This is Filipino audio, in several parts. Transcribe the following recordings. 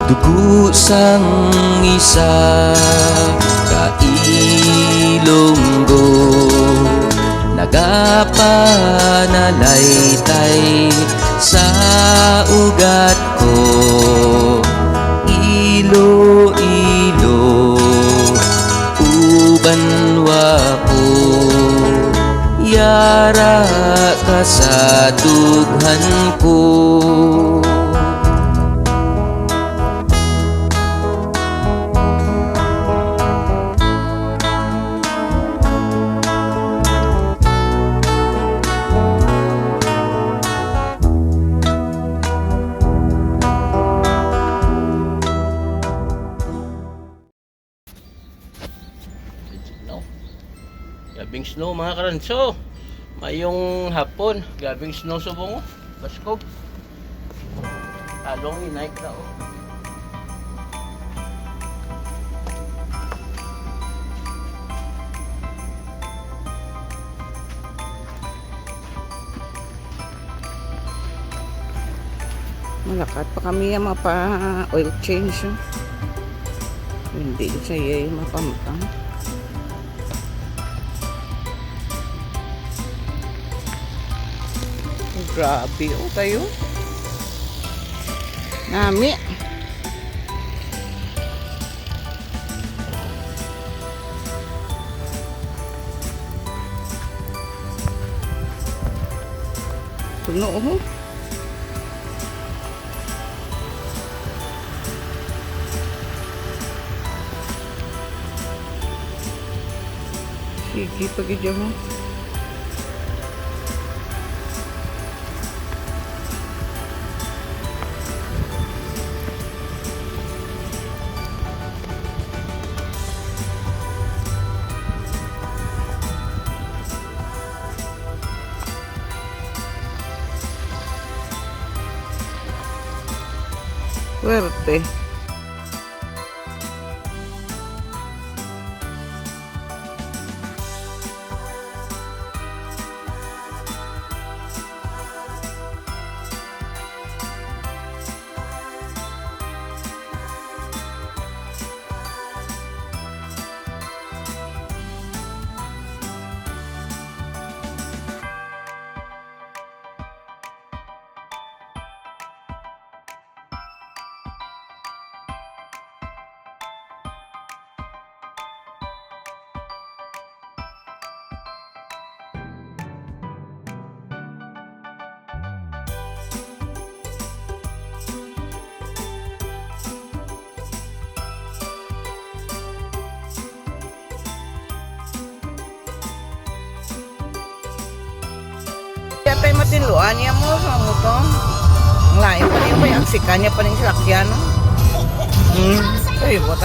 Dugo sang isa kailonggo, nagapanalaitay sa ugat ko. Ilo-ilo, uban wapo, yara ka sa dughan ko. Gabing snow mga karanso, mayong hapon, gabing snow subong baskog talong inaik na Malakat pa kami yung mapa oil change. Hindi siya yung mapamutang. Grabe tayo. Nami. Puno Sige, pag-idyo mo. Suerte. Yata'y matinluan niya mo sa muto. Ang layo pa niya, may aksikan niya pa rin silakyan. Ay, bota.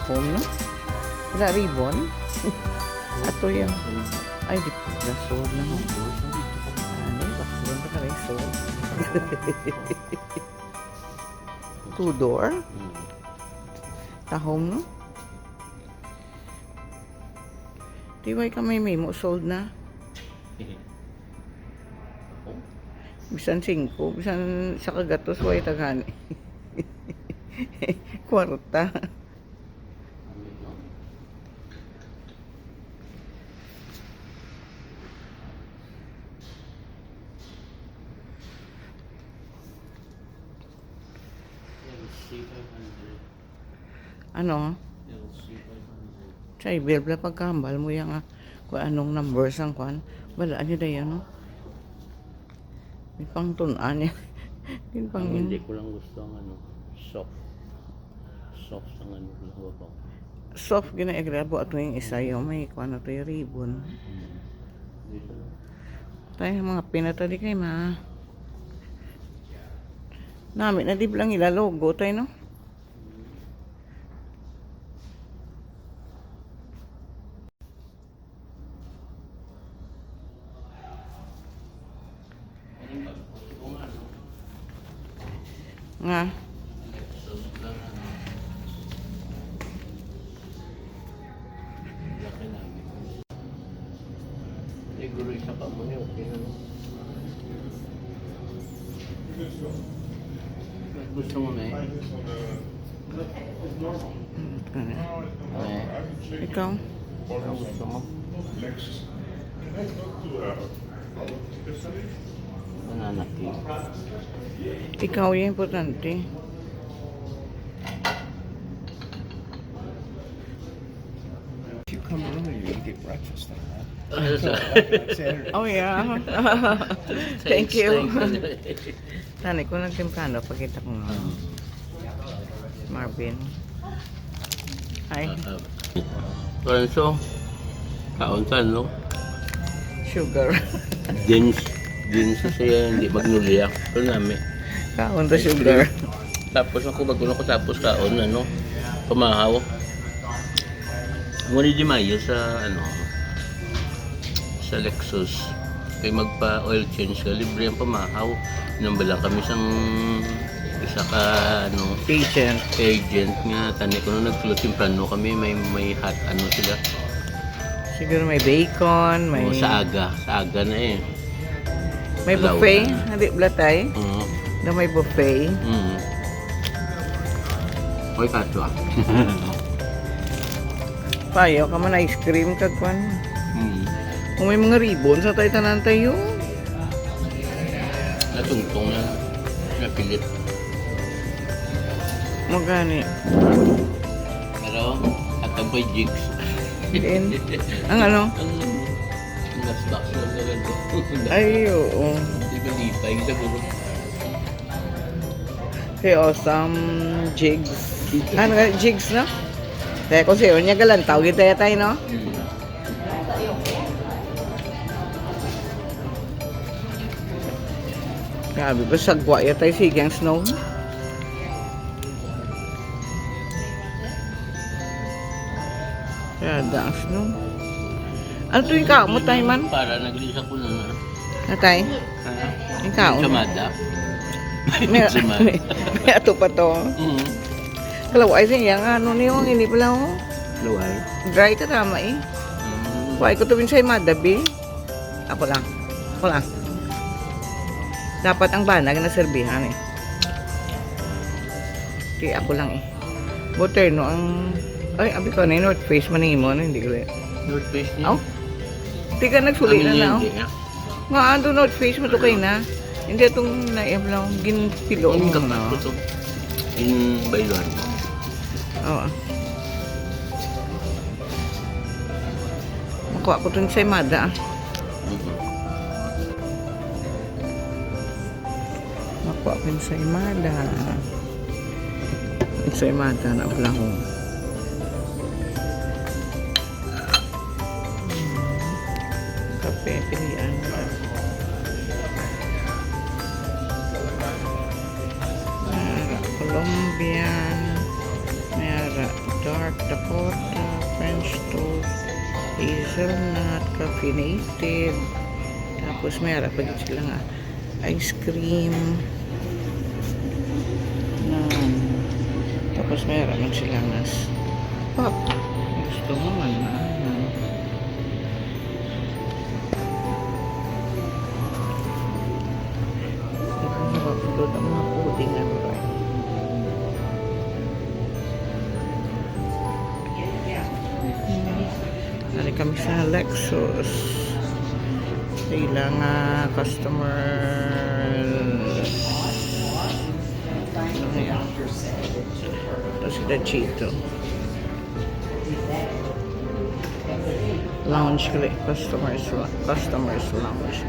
Home, no? Wala ribbon? Ato yan. Ay, di po. Nasod na mo. Ano? Bakit ka rin sod? Two-door? Tahom, no? Tiway ka may mo. Sold na. Bisan 5. Bisan sa kagatos. Way tagani. Kwarta. Ano? Sa ibel pagkambal mo yung kung anong numbers ang kwan. Balaan nyo na yan, no? May pang tunaan yan. Hindi ko lang gusto ang soft. Soft ang ano. soft gina-agrabo ato yung isa yung may kuha na to yung ribbon. Tayo mga pinata di kay ma. Nami na di lang ila logo tayo no. Nga. Siguro isa pa mo yun. Okay na. Gusto mo na eh. Ikaw? Ang gusto mo? Banana cake. Ikaw yung importante. If you come early, you get breakfast on that. Saturday. Oh yeah. Thank you. Tanay ko nagtimplano pagkita ko nga. Marvin. Hi. Lorenzo, kauntan no? Sugar. Dins siya hindi magnulya. Pero namin. Kaon to sugar. Tapos ako bago ko tapos kaon ano, pumahaw. Muli di Mayo sa ano sa Lexus. Kay magpa oil change ka libre ang pamahaw. Nambala kami sang isa ka ano agent nga tani ko nung nagsulot timplano kami may hot ano sila. Siguro may bacon, may... O, sa aga na eh. May buffet, hindi blatay. Na may buffet. Oy, kato ah. Payo ka man ice cream kagwan. Kung may mga ribbon sa tayo tanan tayo. Natungtong na napilit. Magani. Pero, atang pa jigs. Din. Ang ano? Ang nas-box lang na ganito. Ay, oo. Di ba lipay sa guro? Kaya awesome jigs. Ano nga, jigs, no? Kaya kung sa'yo niya galantaw, kita tayo, no? Grabe ba, sagwa tayo sigang snow? Kaya daang snow. Ano to yung kao mo tayo man? Para naglisa ko na na. Natay? Yung kao. Samada. May ato pa to. Kalaway siya nga, ano niyo, hindi pala ako. Luway. Dry ka tama eh. Why ko to sa madabi? Ako lang. Dapat ang banag na serbihan eh. Kaya ako lang eh. Butter no ang... Ay, abi ko na yung North Face manimo na hindi ko lang. North Face niya? Aw? Di ka nagsuli na na. Nga ando North Face mo to kayo na. Hindi itong naiyam lang. Ginpilo Ang mo kapat na. ko to. In Bayluan. Oo. Makuha ko itong saymada. Makuha ko yung saymada. Yung saymada na lang. Kape, pilihan. Mayara Colombian. Mayara Dark Dakota. French toast. Hazelnut. Caffeinated. Tapos mayara pa dito sila nga. Ice cream. Tapos mayara man sila nga. Pop. Gusto mo man na. Upload ang mga pudding na bro. Nari kami sa Lexus. Ilang customer. Ayan. Ito si Dachito. Lounge kali. Customers lounge.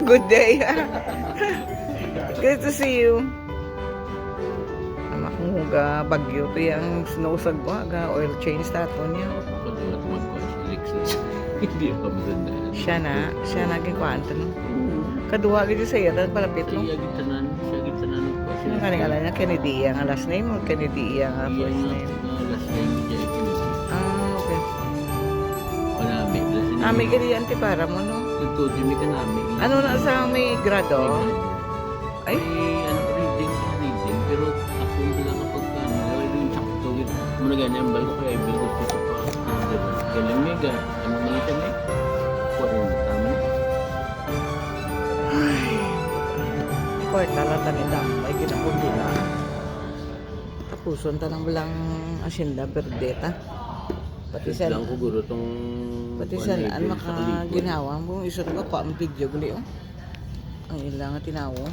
Good day. Good to see you. Ama kong ga bagyo to yung snow sagwa ga oil change taton niya. Kadulat mag-Lexus. Hindi ako maganda. Siya na gikuan to no. Kaduha gid sa iya palapit no. Siya gitanan ko. Sino kaning ala niya Kennedy ang last name o Kennedy ang first name? Last name niya Kennedy. Ah, okay. Kanami. Ami gid antipara mo no. Ito, Jimmy Kanami. Ano na sa may grado? Ay, Ano, reading. Pero ako sila kapag yung sakto. Muna ganyan ang balo kaya ibig ko sa pa. Galing mega. Ano na ito na? Tama. kwarta lang tanidam. May ginapundi na. Tapuson tanang bilang asyenda berdeta. Pati sa Lang ko guro tong Pati saan maka ginawa mo iso ko pa ang video gali oh. Ang ilang nga tinawo.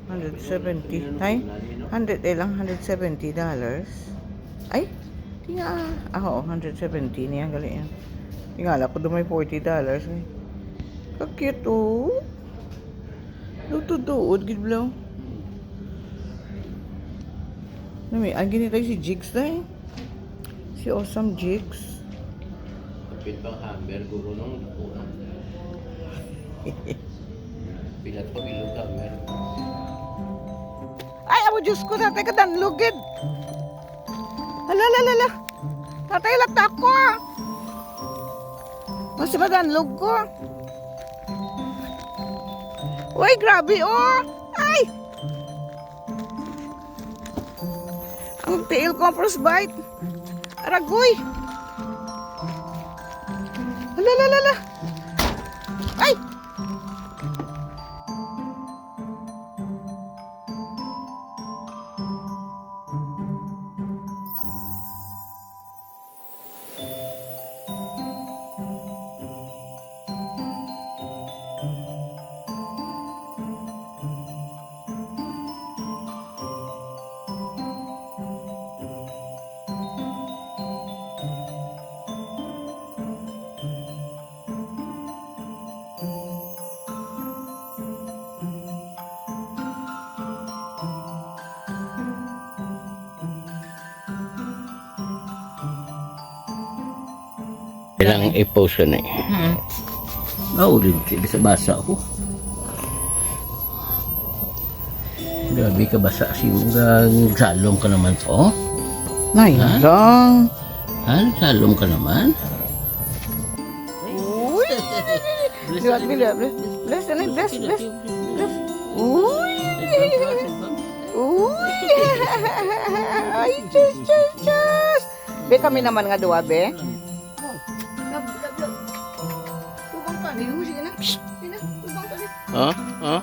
170 tay 100 lang $170. Ay, tinga ako 170 niya gali yan. Tingala ko dumay $40 eh. Ka-cute oh. Dutud gid blow. Nami, ang ginitay si Jigs day. Si Awesome Jigs. kapit pang hammer guro nung unang. Pilat ko ilog hammer. Ay, amo Diyos ko, tatay ka danlugid. Hala. Tatay, lagta ko. Mas madanlog ko. Uy, grabe oh. Ay! Ang tail ko, first bite. Aragoy. Hala. Ay! Kailangan i-post na eh. Naulit, bisa basa ako. Grabe ka basa si salom ka naman to. Nay, Ha? lang. Ha? Salom ka naman? Uy! Bless. Uy! Uy! Ay, chus. Be, kami naman nga duwa, be. Tubang ka, nilusi na. Tubang ka, Ha?